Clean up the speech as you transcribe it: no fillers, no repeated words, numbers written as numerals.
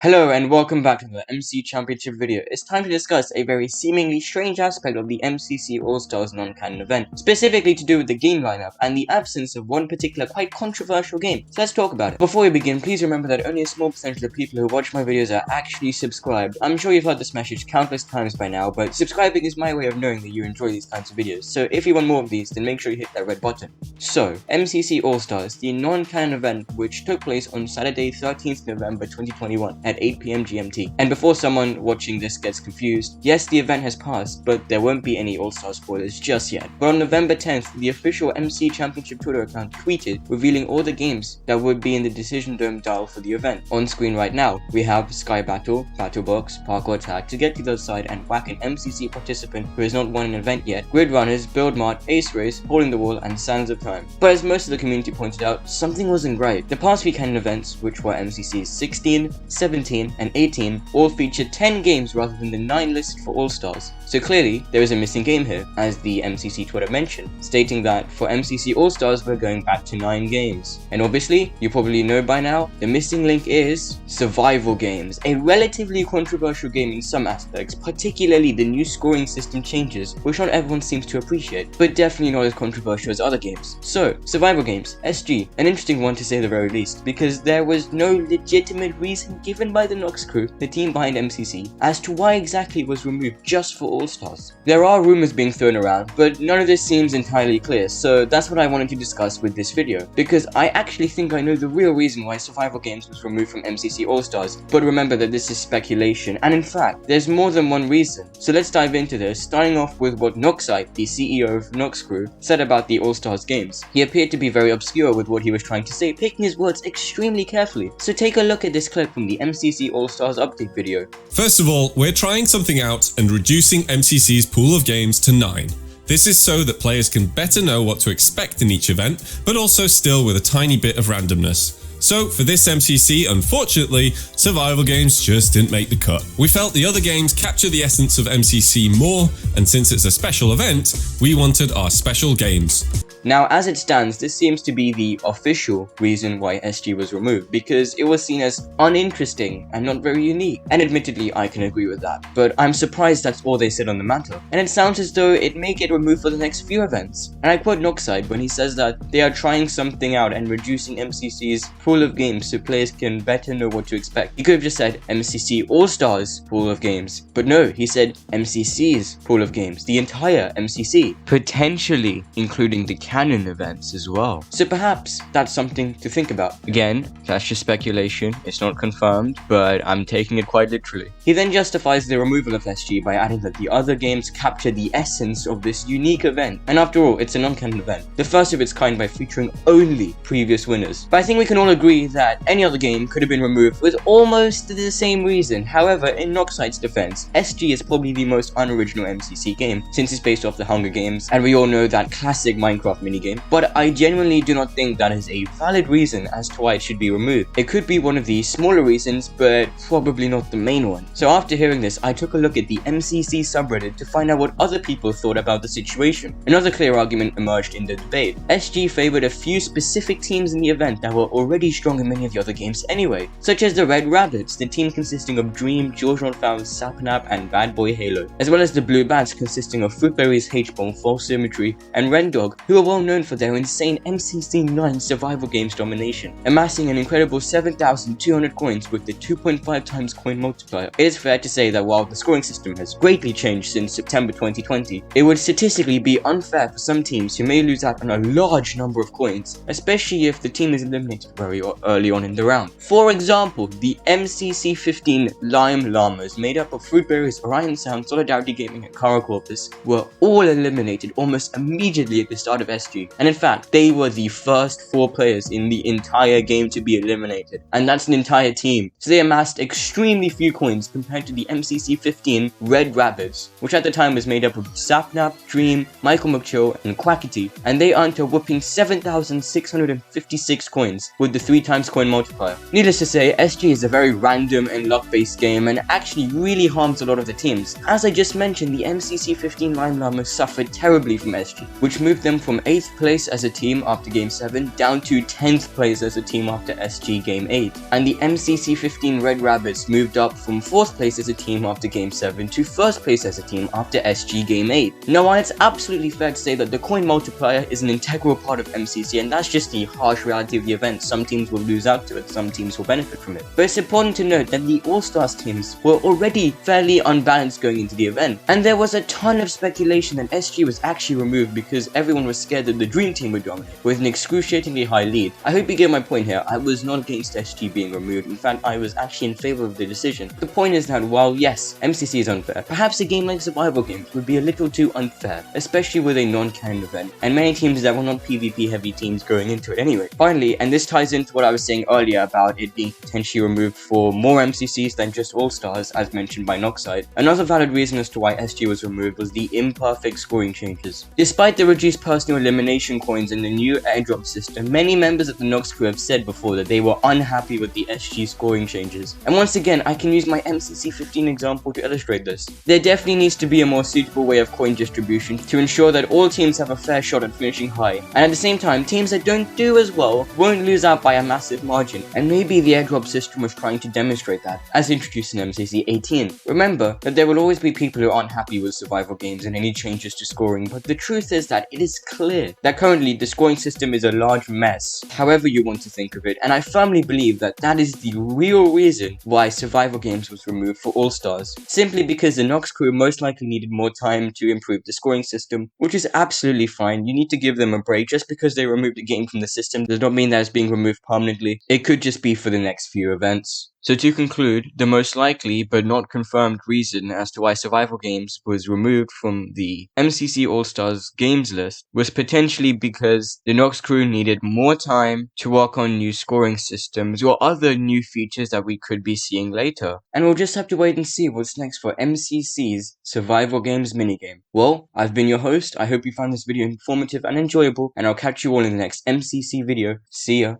Hello and welcome back to the MC Championship video. It's time to discuss a very seemingly strange aspect of the MCC All-Stars non-canon event, specifically to do with the game lineup and the absence of one particular quite controversial game. So let's talk about it. Before we begin, please remember that only a small percentage of the people who watch my videos are actually subscribed. I'm sure you've heard this message countless times by now, but subscribing is my way of knowing that you enjoy these kinds of videos. So if you want more of these, then make sure you hit that red button. So, MCC All-Stars, the non-canon event which took place on Saturday 13th November 2021 at 8 PM GMT. And before someone watching this gets confused, yes, the event has passed, but there won't be any All-Star spoilers just yet. But on November 10th, the official MC Championship Twitter account tweeted revealing all the games that would be in the Decision Dome dial for the event. On screen right now, we have Sky Battle, Battle Box, Parkour Tag to get to the other side and whack an MCC participant who has not won an event yet, Grid Runners, Build Mart, Ace Race, Holding the Wall, and Sands of Time. But as most of the community pointed out, something wasn't right. The past few canon events, which were MCCs 16, 17, and 18 all featured 10 games rather than the 9 listed for All-Stars. So clearly, there is a missing game here, as the MCC Twitter mentioned, stating that for MCC All-Stars we're going back to 9 games. And obviously, you probably know by now, the missing link is survival games, a relatively controversial game in some aspects, particularly the new scoring system changes, which not everyone seems to appreciate, but definitely not as controversial as other games. So, survival games, SG, an interesting one to say the very least, because there was no legitimate reason given by the Noxcrew, the team behind MCC, as to why exactly it was removed just for All-Stars. There are rumors being thrown around, but none of this seems entirely clear, so that's what I wanted to discuss with this video, because I actually think I know the real reason why survival games was removed from MCC All-Stars, but remember that this is speculation, and in fact, there's more than one reason. So let's dive into this, starting off with what Noxite, the CEO of Noxcrew, said about the All-Stars games. He appeared to be very obscure with what he was trying to say, picking his words extremely carefully. So take a look at this clip from the MCC All-Stars update video. First of all, we're trying something out and reducing MCC's pool of games to 9. This is so that players can better know what to expect in each event, but also still with a tiny bit of randomness. So for this MCC, unfortunately, survival games just didn't make the cut. We felt the other games capture the essence of MCC more, and since it's a special event, we wanted our special games. Now, as it stands, this seems to be the official reason why SG was removed, because it was seen as uninteresting and not very unique. And admittedly, I can agree with that, but I'm surprised that's all they said on the matter. And it sounds as though it may get removed for the next few events. And I quote Noxide when he says that they are trying something out and reducing MCC's pool of games so players can better know what to expect. He could have just said MCC All-Stars pool of games, but no, he said MCC's pool of games, the entire MCC, potentially including the canon events as well. So perhaps that's something to think about. Again, that's just speculation, it's not confirmed, but I'm taking it quite literally. He then justifies the removal of SG by adding that the other games capture the essence of this unique event, and after all, it's a non-canon event, the first of its kind by featuring only previous winners. But I think we can all agree that any other game could have been removed with almost the same reason. However, in Noxite's defense, SG is probably the most unoriginal MCC game, since it's based off the Hunger Games, and we all know that classic Minecraft minigame, but I genuinely do not think that is a valid reason as to why it should be removed. It could be one of the smaller reasons, but probably not the main one. So after hearing this, I took a look at the MCC subreddit to find out what other people thought about the situation. Another clear argument emerged in the debate. SG favored a few specific teams in the event that were already strong in many of the other games anyway, such as the Red Rabbits, the team consisting of Dream, George Not Found, Sapnap, and Bad Boy Halo, as well as the Blue Bats consisting of Fruitberries, H-Bomb, False Symmetry, and Ren Dog, who are well known for their insane MCC 9 survival games domination, amassing an incredible 7,200 coins with the 2.5 times coin multiplier. It is fair to say that while the scoring system has greatly changed since September 2020, it would statistically be unfair for some teams who may lose out on a large number of coins, especially if the team is eliminated very early on in the round. For example, the MCC 15 Lime Llamas, made up of Fruitberries, Orion Sound, Solidarity Gaming, and Kara Corpus, were all eliminated almost immediately at the start of SG, and in fact, they were the first 4 players in the entire game to be eliminated, and that's an entire team. So they amassed extremely few coins compared to the MCC 15 Red Rabbits, which at the time was made up of Sapnap, Dream, Michael McChill, and Quackity, and they earned a whopping 7,656 coins with the 3 times coin multiplier. Needless to say, SG is a very random and luck-based game and actually really harms a lot of the teams. As I just mentioned, the MCC 15 Lime Llamas suffered terribly from SG, which moved them from 8th place as a team after Game 7 down to 10th place as a team after SG Game 8. And the MCC 15 Red Rabbits moved up from 4th place as a team after Game 7 to 1st place as a team after SG Game 8. Now, while it's absolutely fair to say that the coin multiplier is an integral part of MCC, and that's just the harsh reality of the event, some teams will lose out to it, some teams will benefit from it. But it's important to note that the All-Stars teams were already fairly unbalanced going into the event, and there was a ton of speculation that SG was actually removed because everyone was scared that the Dream Team would dominate, with an excruciatingly high lead. I hope you get my point here. I was not against SG being removed. In fact, I was actually in favor of the decision. The point is that while yes, MCC is unfair, perhaps a game like Survival Games would be a little too unfair, especially with a non-canon event, and many teams that were not PvP heavy teams going into it anyway. Finally, and this ties into what I was saying earlier about it being potentially removed for more MCCs than just All-Stars, as mentioned by Noxcrew, another valid reason as to why SG was removed was the imperfect scoring changes. Despite the reduced personal elimination coins and the new airdrop system, many members of the Noxcrew have said before that they were unhappy with the SG scoring changes. And once again, I can use my MCC 15 example to illustrate this. There definitely needs to be a more suitable way of coin distribution to ensure that all teams have a fair shot at finishing high, and at the same time, teams that don't do as well won't lose out by a massive margin, and maybe the airdrop system was trying to demonstrate that, as introduced in MCC 18. Remember that there will always be people who aren't happy with survival games and any changes to scoring, but the truth is that it is clear that currently the scoring system is a large mess, however you want to think of it, and I firmly believe that that is the real reason why survival games was removed for All-Stars, simply because the Noxcrew most likely needed more time to improve the scoring system, which is absolutely fine. You need to give them a break. Just because they removed the game from the system does not mean that it's being removed permanently. It could just be for the next few events. So to conclude, the most likely but not confirmed reason as to why Survival Games was removed from the MCC All-Stars games list was potentially because the Noxcrew needed more time to work on new scoring systems or other new features that we could be seeing later. And we'll just have to wait and see what's next for MCC's Survival Games minigame. Well, I've been your host. I hope you found this video informative and enjoyable, and I'll catch you all in the next MCC video. See ya.